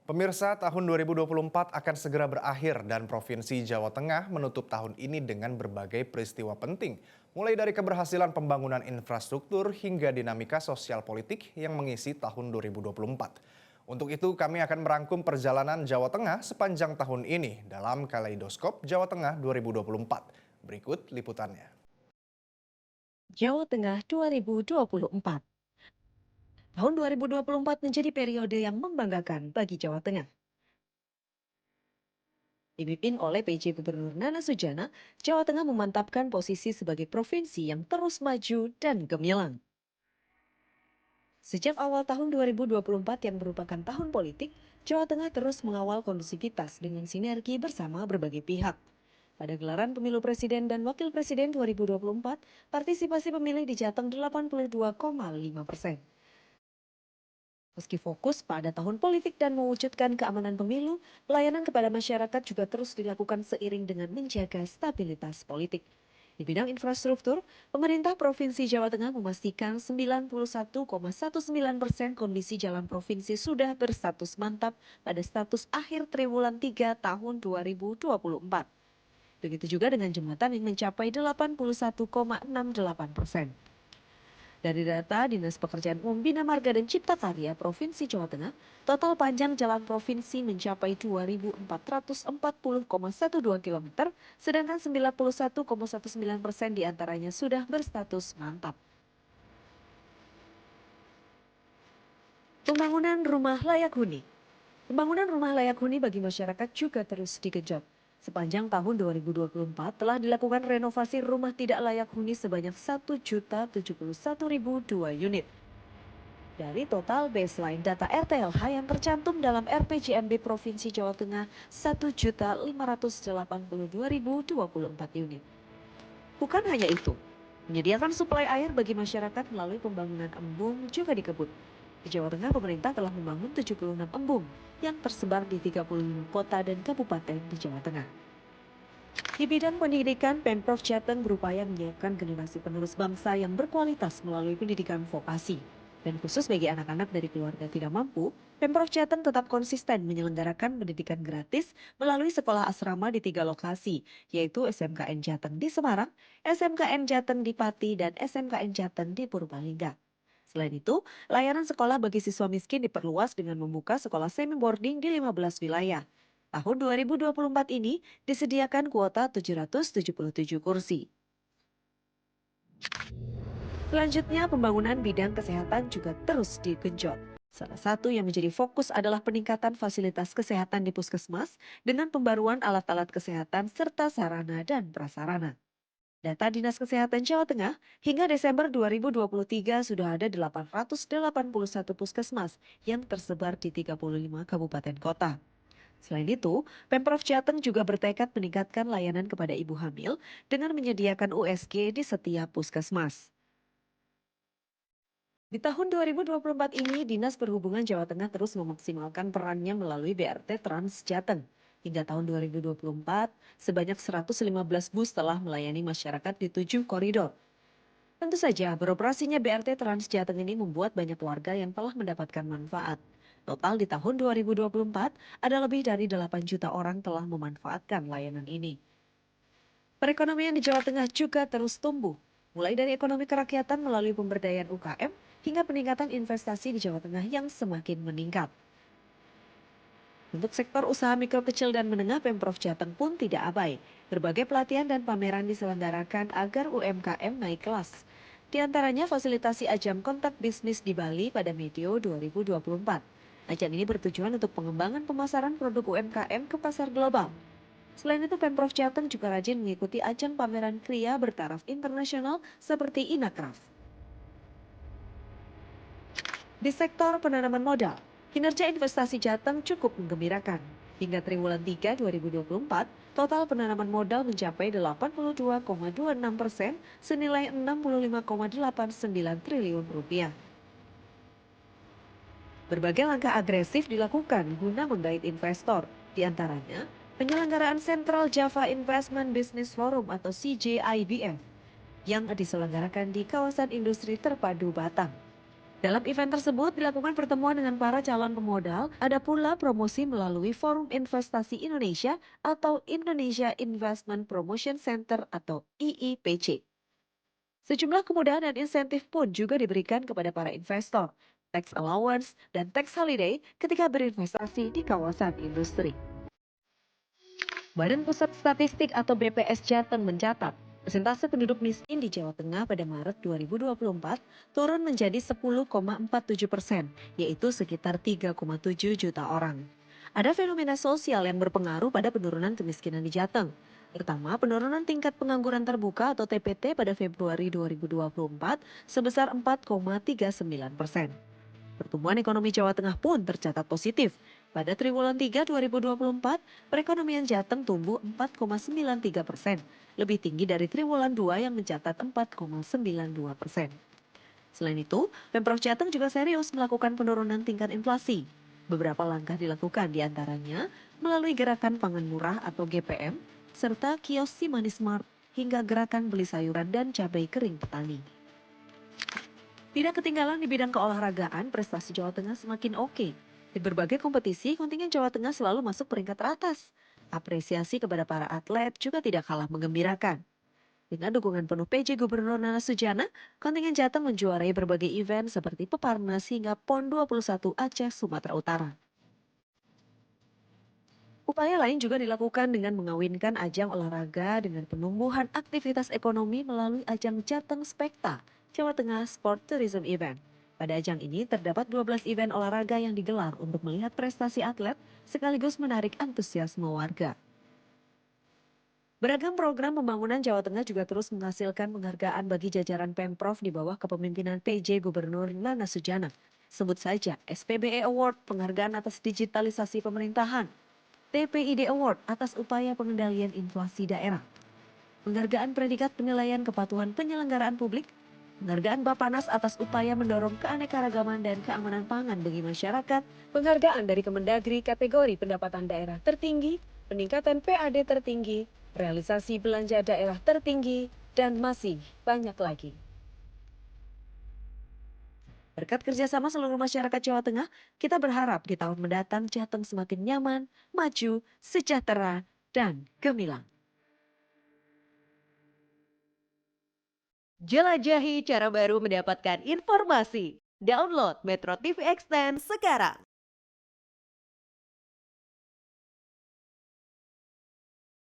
Pemirsa, tahun 2024 akan segera berakhir dan Provinsi Jawa Tengah menutup tahun ini dengan berbagai peristiwa penting. Mulai dari keberhasilan pembangunan infrastruktur hingga dinamika sosial politik yang mengisi tahun 2024. Untuk itu kami akan merangkum perjalanan Jawa Tengah sepanjang tahun ini dalam Kaleidoskop Jawa Tengah 2024. Berikut liputannya. Jawa Tengah 2024. Tahun 2024 menjadi periode yang membanggakan bagi Jawa Tengah. Dipimpin oleh PJ Gubernur Nana Sujana, Jawa Tengah memantapkan posisi sebagai provinsi yang terus maju dan gemilang. Sejak awal tahun 2024 yang merupakan tahun politik, Jawa Tengah terus mengawal kondusivitas dengan sinergi bersama berbagai pihak. Pada gelaran pemilu presiden dan wakil presiden 2024, partisipasi pemilih di Jateng 82,5%. Meski fokus pada tahun politik dan mewujudkan keamanan pemilu, pelayanan kepada masyarakat juga terus dilakukan seiring dengan menjaga stabilitas politik. Di bidang infrastruktur, pemerintah Provinsi Jawa Tengah memastikan 91,19% kondisi jalan provinsi sudah berstatus mantap pada status akhir triwulan 3 tahun 2024. Begitu juga dengan jembatan yang mencapai 81,68%. Dari data Dinas Pekerjaan Umum Bina Marga dan Cipta Karya Provinsi Jawa Tengah, total panjang jalan provinsi mencapai 2.440,12 km, sedangkan 91,19% diantaranya sudah berstatus mantap. Pembangunan rumah layak huni. Pembangunan rumah layak huni bagi masyarakat juga terus digenjot. Sepanjang tahun 2024 telah dilakukan renovasi rumah tidak layak huni sebanyak 1.071.002 unit. Dari total baseline data RTLH yang tercantum dalam RPJMD Provinsi Jawa Tengah 1.582.024 unit. Bukan hanya itu, menyediakan suplai air bagi masyarakat melalui pembangunan embung juga dikebut. Di Jawa Tengah, pemerintah telah membangun 76 embung yang tersebar di 35 kota dan kabupaten di Jawa Tengah. Di bidang pendidikan, Pemprov Jateng berupaya menyiapkan generasi penerus bangsa yang berkualitas melalui pendidikan vokasi. Dan khusus bagi anak-anak dari keluarga tidak mampu, Pemprov Jateng tetap konsisten menyelenggarakan pendidikan gratis melalui sekolah asrama di 3 lokasi, yaitu SMKN Jateng di Semarang, SMKN Jateng di Pati, dan SMKN Jateng di Purbalingga. Selain itu, layanan sekolah bagi siswa miskin diperluas dengan membuka sekolah semi-boarding di 15 wilayah. Tahun 2024 ini disediakan kuota 777 kursi. Selanjutnya, pembangunan bidang kesehatan juga terus digenjot. Salah satu yang menjadi fokus adalah peningkatan fasilitas kesehatan di puskesmas dengan pembaruan alat-alat kesehatan serta sarana dan prasarana. Data Dinas Kesehatan Jawa Tengah, hingga Desember 2023 sudah ada 881 puskesmas yang tersebar di 35 kabupaten kota. Selain itu, Pemprov Jateng juga bertekad meningkatkan layanan kepada ibu hamil dengan menyediakan USG di setiap puskesmas. Di tahun 2024 ini, Dinas Perhubungan Jawa Tengah terus memaksimalkan perannya melalui BRT Trans Jateng. Hingga tahun 2024, sebanyak 115 bus telah melayani masyarakat di 7 koridor. Tentu saja, beroperasinya BRT Trans Jateng ini membuat banyak warga yang telah mendapatkan manfaat. Total di tahun 2024, ada lebih dari 8 juta orang telah memanfaatkan layanan ini. Perekonomian di Jawa Tengah juga terus tumbuh, mulai dari ekonomi kerakyatan melalui pemberdayaan UKM hingga peningkatan investasi di Jawa Tengah yang semakin meningkat. Untuk sektor usaha mikro kecil dan menengah, Pemprov Jateng pun tidak abai. Berbagai pelatihan dan pameran diselenggarakan agar UMKM naik kelas. Di antaranya fasilitasi ajang kontak bisnis di Bali pada medio 2024. Ajang ini bertujuan untuk pengembangan pemasaran produk UMKM ke pasar global. Selain itu, Pemprov Jateng juga rajin mengikuti ajang pameran kria bertaraf internasional seperti Inakraf. Di sektor penanaman modal, kinerja investasi Jateng cukup menggembirakan. Hingga triwulan 3 2024, total penanaman modal mencapai 82,26% senilai 65,89 triliun rupiah. Berbagai langkah agresif dilakukan guna menggait investor, di antaranya penyelenggaraan Central Java Investment Business Forum atau CJIBF yang diselenggarakan di kawasan industri terpadu Batam. Dalam event tersebut dilakukan pertemuan dengan para calon pemodal, ada pula promosi melalui Forum Investasi Indonesia atau Indonesia Investment Promotion Center atau IIPC. Sejumlah kemudahan dan insentif pun juga diberikan kepada para investor, tax allowance dan tax holiday ketika berinvestasi di kawasan industri. Badan Pusat Statistik atau BPS Jateng mencatat, persentase penduduk miskin di Jawa Tengah pada Maret 2024 turun menjadi 10,47%, yaitu sekitar 3,7 juta orang. Ada fenomena sosial yang berpengaruh pada penurunan kemiskinan di Jateng, pertama penurunan tingkat pengangguran terbuka atau TPT pada Februari 2024 sebesar 4,39%. Pertumbuhan ekonomi Jawa Tengah pun tercatat positif. Pada triwulan 3 2024, perekonomian Jateng tumbuh 4,93%, lebih tinggi dari triwulan 2 yang mencatat 4,92%. Selain itu, Pemprov Jateng juga serius melakukan penurunan tingkat inflasi. Beberapa langkah dilakukan diantaranya melalui gerakan pangan murah atau GPM, serta kios Simani Smart hingga gerakan beli sayuran dan cabai kering petani. Tidak ketinggalan di bidang keolahragaan, prestasi Jawa Tengah semakin oke. Di berbagai kompetisi, kontingen Jawa Tengah selalu masuk peringkat teratas. Apresiasi kepada para atlet juga tidak kalah menggembirakan. Dengan dukungan penuh PJ Gubernur Nana Sujana, kontingen Jateng menjuarai berbagai event seperti Peparnas hingga PON 21 Aceh, Sumatera Utara. Upaya lain juga dilakukan dengan mengawinkan ajang olahraga dengan penumbuhan aktivitas ekonomi melalui ajang Jateng Spekta, Jawa Tengah Sport Tourism Event. Pada ajang ini terdapat 12 event olahraga yang digelar untuk melihat prestasi atlet sekaligus menarik antusiasme warga. Beragam program pembangunan Jawa Tengah juga terus menghasilkan penghargaan bagi jajaran Pemprov di bawah kepemimpinan PJ Gubernur Nana Sujana. Sebut saja SPBE Award penghargaan atas digitalisasi pemerintahan, TPID Award atas upaya pengendalian inflasi daerah, penghargaan predikat penilaian kepatuhan penyelenggaraan publik, penghargaan Bapanas atas upaya mendorong keanekaragaman dan keamanan pangan bagi masyarakat, penghargaan dari Kemendagri kategori pendapatan daerah tertinggi, peningkatan PAD tertinggi, realisasi belanja daerah tertinggi, dan masih banyak lagi. Berkat kerjasama seluruh masyarakat Jawa Tengah, kita berharap di tahun mendatang Jateng semakin nyaman, maju, sejahtera, dan gemilang. Jelajahi cara baru mendapatkan informasi. Download Metro TV Extend sekarang.